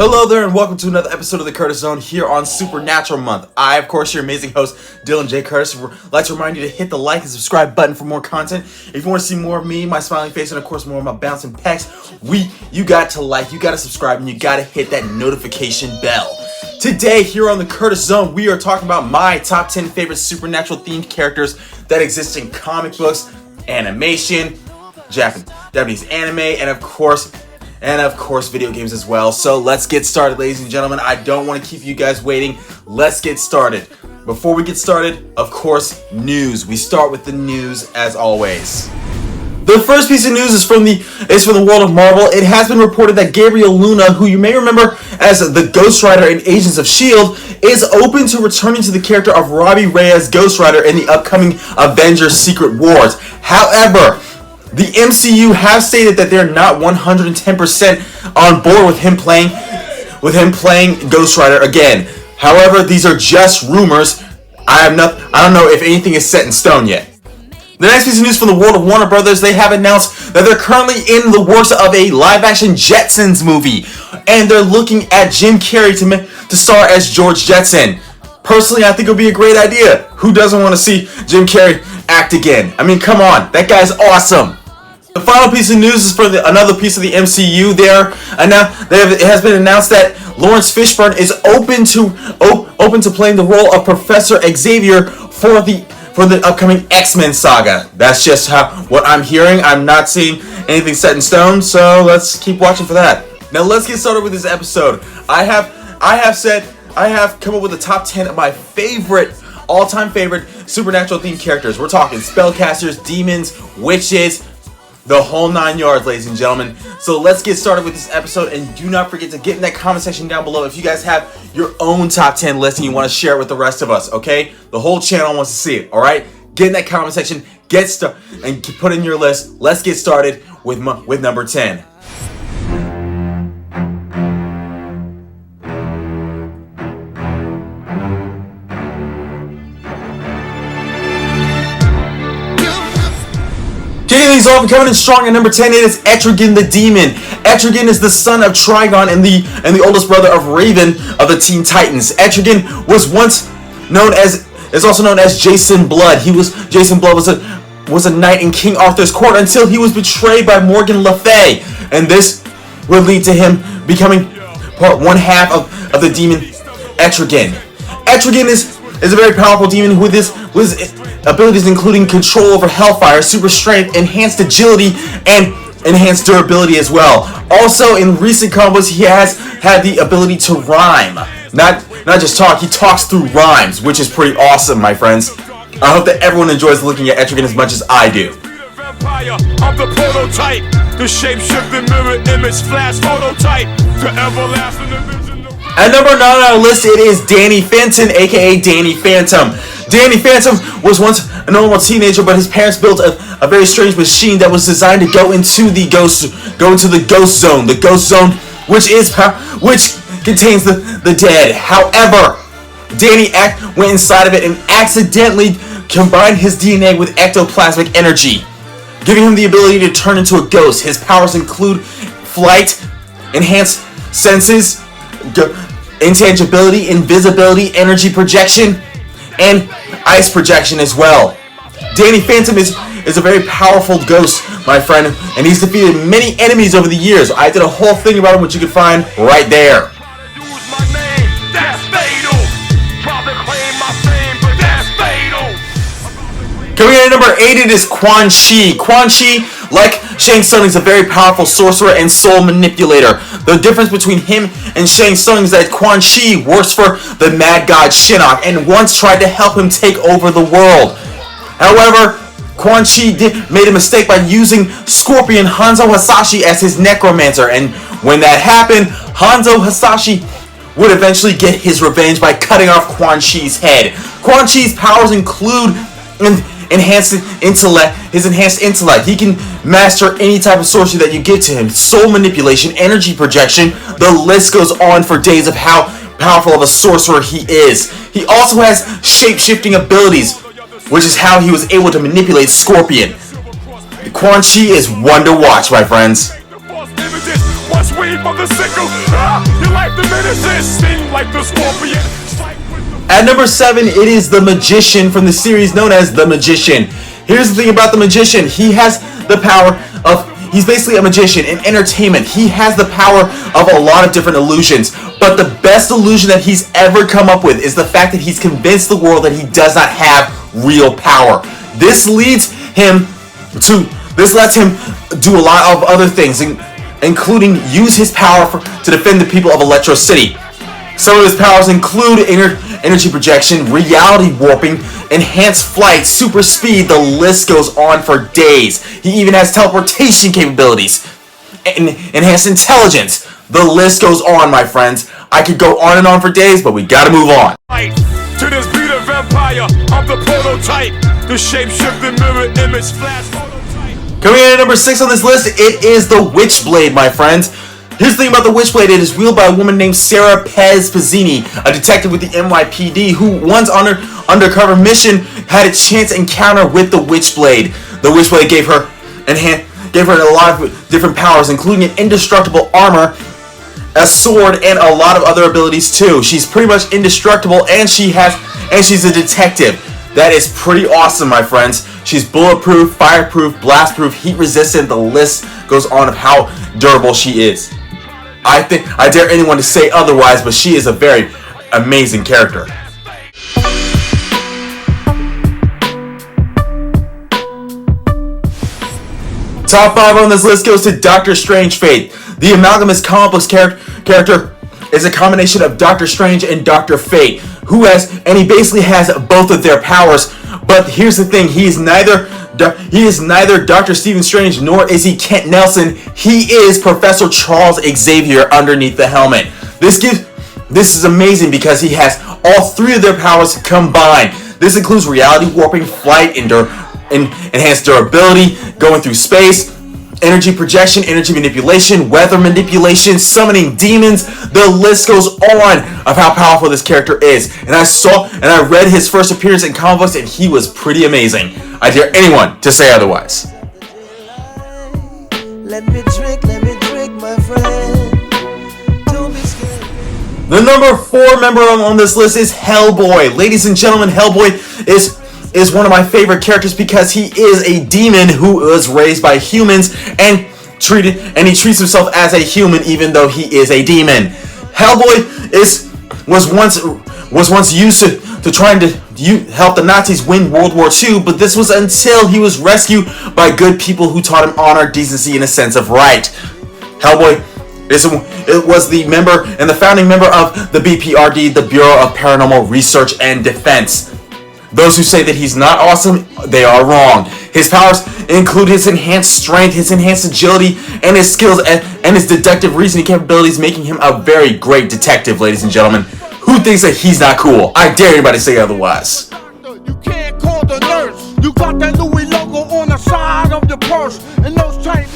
Hello there and welcome to another episode of the Curtis Zone here on Supernatural Month. I, of course, your amazing host, Dylan J. Curtis, would like to remind you to hit the like and subscribe button for more content. If you want to see more of me, my smiling face, and of course more of my bouncing pecs, you got to like, you got to subscribe, and you got to hit that notification bell. Today, here on the Curtis Zone, we are talking about my top 10 favorite supernatural themed characters that exist in comic books, animation, Japanese anime, and of course, video games as well. So let's get started, ladies and gentlemen. I don't want to keep you guys waiting. Let's get started. Before we get started, of course, news. We start with the news as always. The first piece of news is from the world of Marvel. It has been reported that Gabriel Luna, who you may remember as the Ghost Rider in Agents of S.H.I.E.L.D., is open to returning to the character of Robbie Reyes, Ghost Rider, in the upcoming Avengers Secret Wars. However, the MCU has stated that they're not 110% on board with him playing Ghost Rider again. However, these are just rumors. I don't know if anything is set in stone yet. The next piece of news from the world of Warner Brothers, they have announced that they're currently in the works of a live-action Jetsons movie, and they're looking at Jim Carrey to star as George Jetson. Personally, I think it would be a great idea. Who doesn't want to see Jim Carrey act again? I mean, come on, that guy's awesome. The final piece of news is for another piece of the MCU. It has been announced that Lawrence Fishburne is open to playing the role of Professor Xavier for the upcoming X-Men saga. That's just what I'm hearing. I'm not seeing anything set in stone, so let's keep watching for that. Now let's get started with this episode. I have come up with the top 10 of my all-time favorite supernatural themed characters. We're talking spellcasters, demons, witches, the whole 9 yards, ladies and gentlemen. So let's get started with this episode, and do not forget to get in that comment section down below if you guys have your own top 10 list and you want to share it with the rest of us, okay? The whole channel wants to see it, all right? Get in that comment section, and put in your list. Let's get started with number 10. Kicking things off and coming in strong at number 10, it is Etrigan the Demon. Etrigan is the son of Trigon and the oldest brother of Raven of the Teen Titans. Etrigan is also known as Jason Blood. Jason Blood was a knight in King Arthur's court until he was betrayed by Morgan Le Fay, and this would lead to him becoming one half of the demon Etrigan. Etrigan is a very powerful demon with his abilities including control over hellfire, super strength, enhanced agility, and enhanced durability as well. Also, in recent combos, he has had the ability to rhyme. Not just talk, he talks through rhymes, which is pretty awesome, my friends. I hope that everyone enjoys looking at Etrigan as much as I do. I'm the prototype, the shape-shifting mirror image flash phototype, the everlasting division. At number 9 on our list, it is Danny Phantom, aka Danny Phantom. Danny Phantom was once a normal teenager, but his parents built a very strange machine that was designed to go into the ghost zone. The ghost zone, which contains the dead. However, Danny went inside of it and accidentally combined his DNA with ectoplasmic energy, giving him the ability to turn into a ghost. His powers include flight, enhanced senses, intangibility, invisibility, energy projection, and ice projection as well. Danny Phantom is a very powerful ghost, my friend, and he's defeated many enemies over the years. I did a whole thing about him, which you can find right there. Coming in at number 8, it is Quan Chi. Quan Chi, like Shang Tsung, is a very powerful sorcerer and soul manipulator. The difference between him and Shang Tsung is that Quan Chi works for the mad god Shinnok and once tried to help him take over the world. However, Quan Chi made a mistake by using Scorpion Hanzo Hasashi as his necromancer, and when that happened, Hanzo Hasashi would eventually get his revenge by cutting off Quan Chi's head. Quan Chi's powers include enhanced intellect. He can master any type of sorcery that you give to him. Soul manipulation, energy projection, the list goes on for days of how powerful of a sorcerer he is. He also has shape-shifting abilities, which is how he was able to manipulate Scorpion. Quan Chi is one to watch, my friends. like the medicine, sting like the scorpion. At number 7, it is the Magician from the series known as The Magician. Here's the thing about the Magician. He has the power of, he's basically a magician in entertainment. He has the power of a lot of different illusions. But the best illusion that he's ever come up with is the fact that he's convinced the world that he does not have real power. This lets him do a lot of other things, including use his power to defend the people of Electro City. Some of his powers include energy projection, reality warping, enhanced flight, super speed, the list goes on for days. He even has teleportation capabilities, and enhanced intelligence. The list goes on, my friends. I could go on and on for days, but we gotta move on. To this beat of vampire, I'm the prototype. The shape-shifting mirror image flash prototype. Coming in at number 6 on this list, it is the Witchblade, my friends. Here's the thing about the Witchblade. It is wielded by a woman named Sarah Pez Pizzini, a detective with the NYPD who once on her undercover mission had a chance encounter with the Witchblade. The Witchblade gave her a lot of different powers, including an indestructible armor, a sword, and a lot of other abilities too. She's pretty much indestructible, and she's a detective. That is pretty awesome, my friends. She's bulletproof, fireproof, blastproof, heat resistant. The list goes on of how durable she is. I dare anyone to say otherwise, but she is a very amazing character. Top 5 on this list goes to Doctor Strange Fate. The Amalgamous comic books character is a combination of Doctor Strange and Doctor Fate, and he basically has both of their powers. But here's the thing: he is neither Dr. Stephen Strange nor is he Kent Nelson. He is Professor Charles Xavier underneath the helmet. This is amazing because he has all 3 of their powers combined. This includes reality warping, flight, enhanced durability, going through space, energy projection, energy manipulation, weather manipulation, summoning demons. The list goes on of how powerful this character is. And I read his first appearance in comic books, and he was pretty amazing. I dare anyone to say otherwise. Let me drink, my friend. Don't be scared. The number 4 member on this list is Hellboy. Ladies and gentlemen, Hellboy is one of my favorite characters because he is a demon who was raised by humans and he treats himself as a human even though he is a demon. Hellboy was once used to trying to help the Nazis win World War II, but this was until he was rescued by good people who taught him honor, decency, and a sense of right. Hellboy was the member and the founding member of the BPRD, the Bureau of Paranormal Research and Defense. Those who say that he's not awesome, they are wrong. His powers include his enhanced strength, his enhanced agility, and his skills and his deductive reasoning capabilities, making him a very great detective, ladies and gentlemen. Who thinks that he's not cool? I dare anybody to say otherwise. You can't call the nurse. You got that Louis logo on the side of the purse, and those tight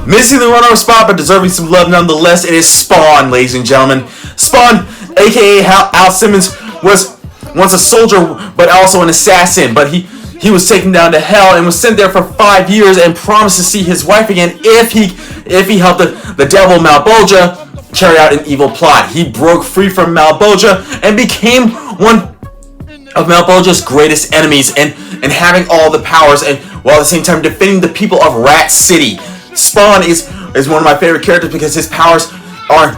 Missing the runner-up spot, but deserving some love nonetheless, it is Spawn, ladies and gentlemen. Spawn, aka Al Simmons, was once a soldier, but also an assassin. But he was taken down to hell and was sent there for 5 years and promised to see his wife again if he helped the devil Malebolgia carry out an evil plot. He broke free from Malebolgia and became one of Malebolgia's greatest enemies, and having all the powers, and while at the same time defending the people of Rat City. Spawn is one of my favorite characters because his powers are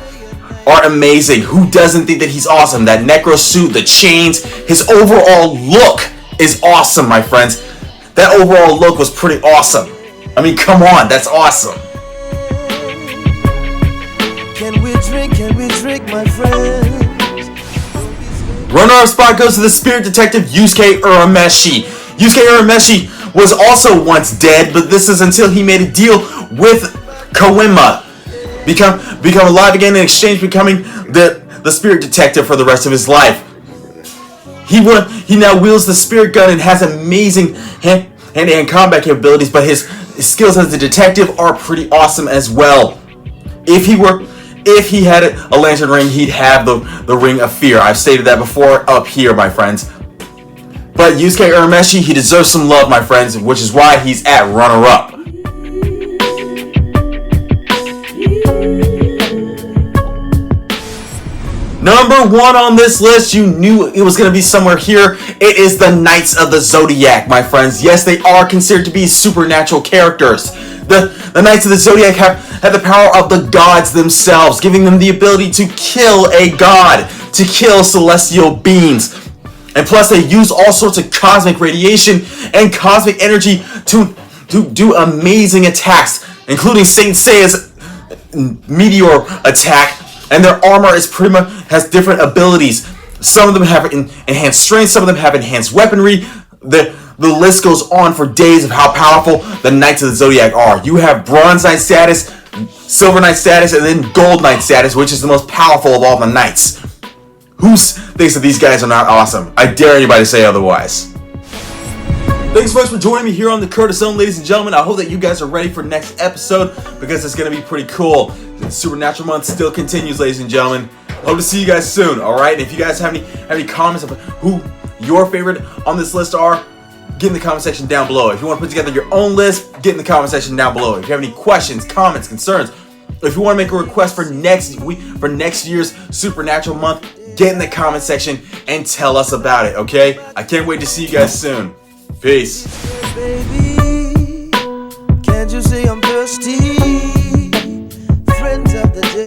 amazing. Who doesn't think that he's awesome? That necro suit, the chains, his overall look is awesome, my friends. That overall look was pretty awesome. I mean, come on, that's awesome. Can we drink, my friends? Runner-up spot goes to the spirit detective Yusuke Urameshi. Yusuke Urameshi was also once dead, but this is until he made a deal with Koima, become alive again in exchange becoming the spirit detective for the rest of his life. He now wields the spirit gun and has amazing hand-to-hand combat capabilities, but his skills as a detective are pretty awesome as well. If he had a lantern ring, he'd have the Ring of Fear. I've stated that before up here, my friends. But Yusuke Urameshi, he deserves some love, my friends, which is why he's at runner-up. Number 1 on this list, you knew it was going to be somewhere here. It is the Knights of the Zodiac, my friends. Yes, they are considered to be supernatural characters. The Knights of the Zodiac have the power of the gods themselves, giving them the ability to kill a god, to kill celestial beings. And plus, they use all sorts of cosmic radiation and cosmic energy to do amazing attacks, including Saint Seiya's meteor attack. And their armor is pretty much has different abilities. Some of them have enhanced strength, some of them have enhanced weaponry. The list goes on for days of how powerful the Knights of the Zodiac are. You have Bronze Knight status, Silver Knight status, and then Gold Knight status, which is the most powerful of all the Knights. Who thinks that these guys are not awesome? I dare anybody to say otherwise. Thanks folks for joining me here on the Curtis Zone, ladies and gentlemen. I hope that you guys are ready for next episode because it's going to be pretty cool. The Supernatural Month still continues, ladies and gentlemen. Hope to see you guys soon, alright? And if you guys have any comments of who your favorite on this list are, get in the comment section down below. If you want to put together your own list, get in the comment section down below. If you have any questions, comments, concerns, if you want to make a request for next week, for next year's Supernatural Month, get in the comment section and tell us about it, okay? I can't wait to see you guys soon. Peace. Baby,